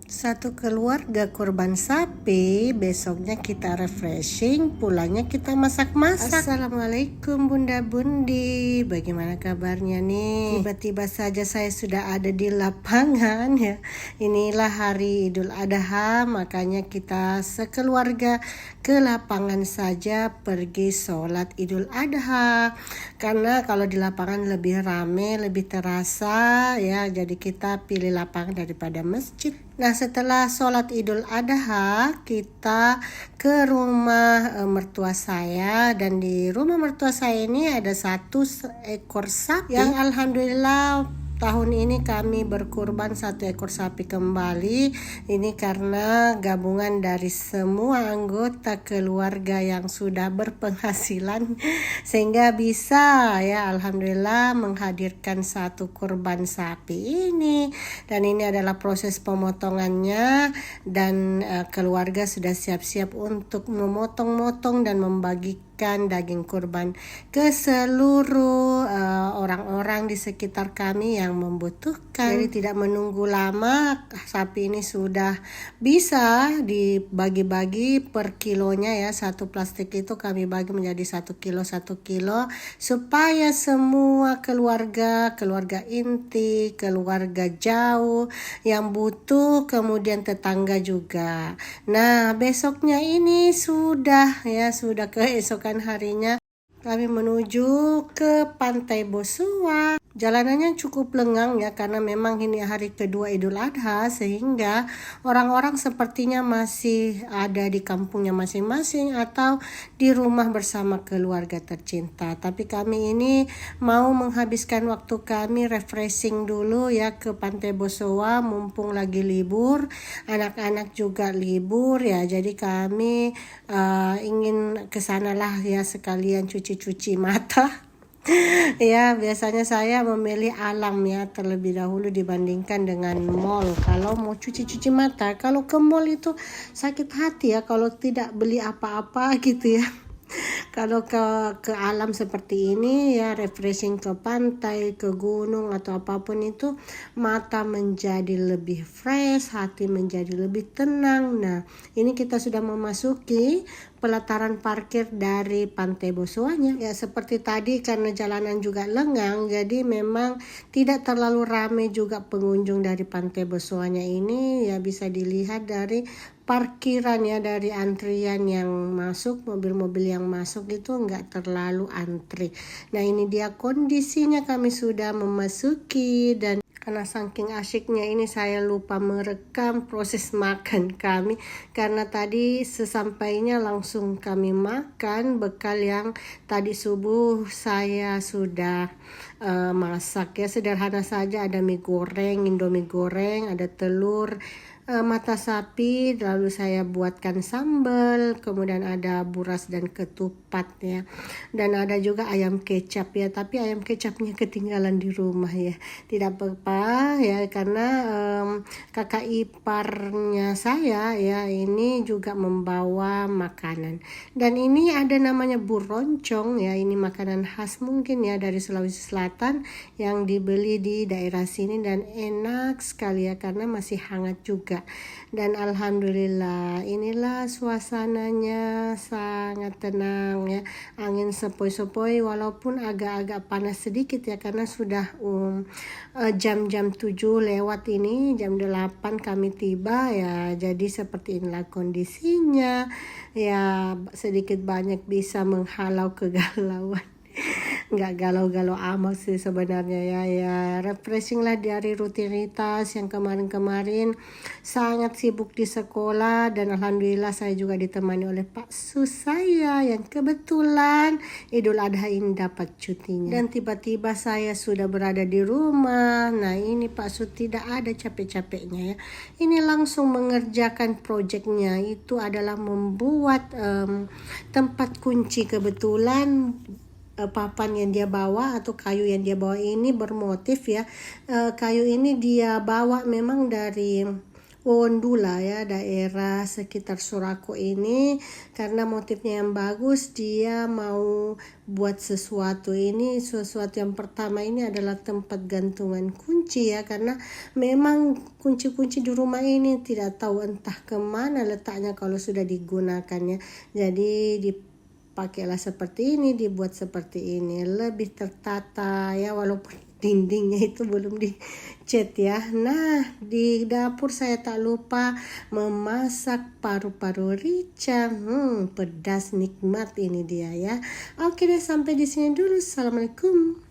Satu keluarga kurban sapi, besoknya kita refreshing, pulangnya kita masak-masak. Assalamualaikum Bunda Bundi, bagaimana kabarnya nih? Tiba-tiba saja saya sudah ada di lapangan ya. Inilah hari Idul Adha, makanya kita sekeluarga ke lapangan saja pergi sholat Idul Adha. Karena kalau di lapangan lebih rame, lebih terasa ya, jadi kita pilih lapangan daripada masjid. Nah, setelah sholat Idul Adha, kita ke rumah mertua saya, dan di rumah mertua saya ini ada satu ekor sapi yang alhamdulillah tahun ini kami berkurban 1 ekor sapi kembali. Ini karena gabungan dari semua anggota keluarga yang sudah berpenghasilan sehingga bisa ya alhamdulillah menghadirkan 1 kurban sapi ini. Dan ini adalah proses pemotongannya, dan keluarga sudah siap-siap untuk memotong-motong dan membagikan daging kurban ke seluruh orang-orang di sekitar kami yang membutuhkan. Jadi tidak menunggu lama, sapi ini sudah bisa dibagi-bagi per kilonya ya. 1 plastik itu kami bagi menjadi 1 kilo supaya semua keluarga inti, keluarga jauh yang butuh, kemudian tetangga juga. Nah, besoknya ini sudah keesokan harinya kami menuju ke Pantai Bosua. Jalanannya cukup lengang ya, karena memang ini hari kedua Idul Adha, sehingga orang-orang sepertinya masih ada di kampungnya masing-masing atau di rumah bersama keluarga tercinta. Tapi kami ini mau menghabiskan waktu kami refreshing dulu ya ke Pantai Bosua, mumpung lagi libur, anak-anak juga libur ya. Jadi kami ingin kesanalah ya, sekalian cuci mata. Ya, biasanya saya memilih alam ya terlebih dahulu dibandingkan dengan mall. Kalau mau cuci mata, kalau ke mall itu sakit hati ya kalau tidak beli apa-apa gitu ya. Kalau ke alam seperti ini ya, refreshing ke pantai, ke gunung atau apapun itu, mata menjadi lebih fresh, hati menjadi lebih tenang. Nah, ini kita sudah memasuki pelataran parkir dari Pantai Bosuanya. Ya, seperti tadi karena jalanan juga lengang, jadi memang tidak terlalu ramai juga pengunjung dari Pantai Bosuanya ini. Ya, bisa dilihat dari parkiran ya, dari antrian yang masuk, mobil-mobil yang masuk itu enggak terlalu antri. Nah, ini dia kondisinya, kami sudah memasuki, dan karena saking asyiknya ini saya lupa merekam proses makan kami, karena tadi sesampainya langsung kami makan bekal yang tadi subuh saya sudah masak ya. Sederhana saja, ada mie goreng, indomie goreng, ada telur, mata sapi, lalu saya buatkan sambal, kemudian ada buras dan ketupat ya, dan ada juga ayam kecap ya, tapi ayam kecapnya ketinggalan di rumah ya. Tidak apa-apa ya, karena kakak iparnya saya ya ini juga membawa makanan, dan ini ada namanya buroncong ya, ini makanan khas mungkin ya dari Sulawesi Selatan yang dibeli di daerah sini, dan enak sekali ya karena masih hangat juga. Dan alhamdulillah inilah suasananya, sangat tenang ya, angin sepoi-sepoi walaupun agak-agak panas sedikit ya, karena sudah jam-jam 7 lewat, ini jam 8 kami tiba ya. Jadi seperti inilah kondisinya ya, sedikit banyak bisa menghalau kegalauan. Nggak galau-galau amat sih sebenarnya ya, refreshing lah dari rutinitas yang kemarin-kemarin sangat sibuk di sekolah. Dan alhamdulillah saya juga ditemani oleh Pak Sus saya yang kebetulan Idul Adha ini dapat cutinya, dan tiba-tiba saya sudah berada di rumah. Nah, ini Pak Sus tidak ada capek-capeknya ya, ini langsung mengerjakan proyeknya, itu adalah membuat tempat kunci. Kebetulan papan yang dia bawa atau kayu yang dia bawa ini bermotif ya. Kayu ini dia bawa memang dari Wondula ya, daerah sekitar Surako ini, karena motifnya yang bagus. Dia mau buat sesuatu yang pertama ini adalah tempat gantungan kunci ya, karena memang kunci-kunci di rumah ini tidak tahu entah kemana letaknya kalau sudah digunakannya. Jadi dipakailah seperti ini, dibuat seperti ini, lebih tertata ya, walaupun dindingnya itu belum dicat ya. Nah, di dapur saya tak lupa memasak paru-paru rica. Pedas nikmat ini dia ya. Oke deh, sampai di sini dulu. Assalamualaikum.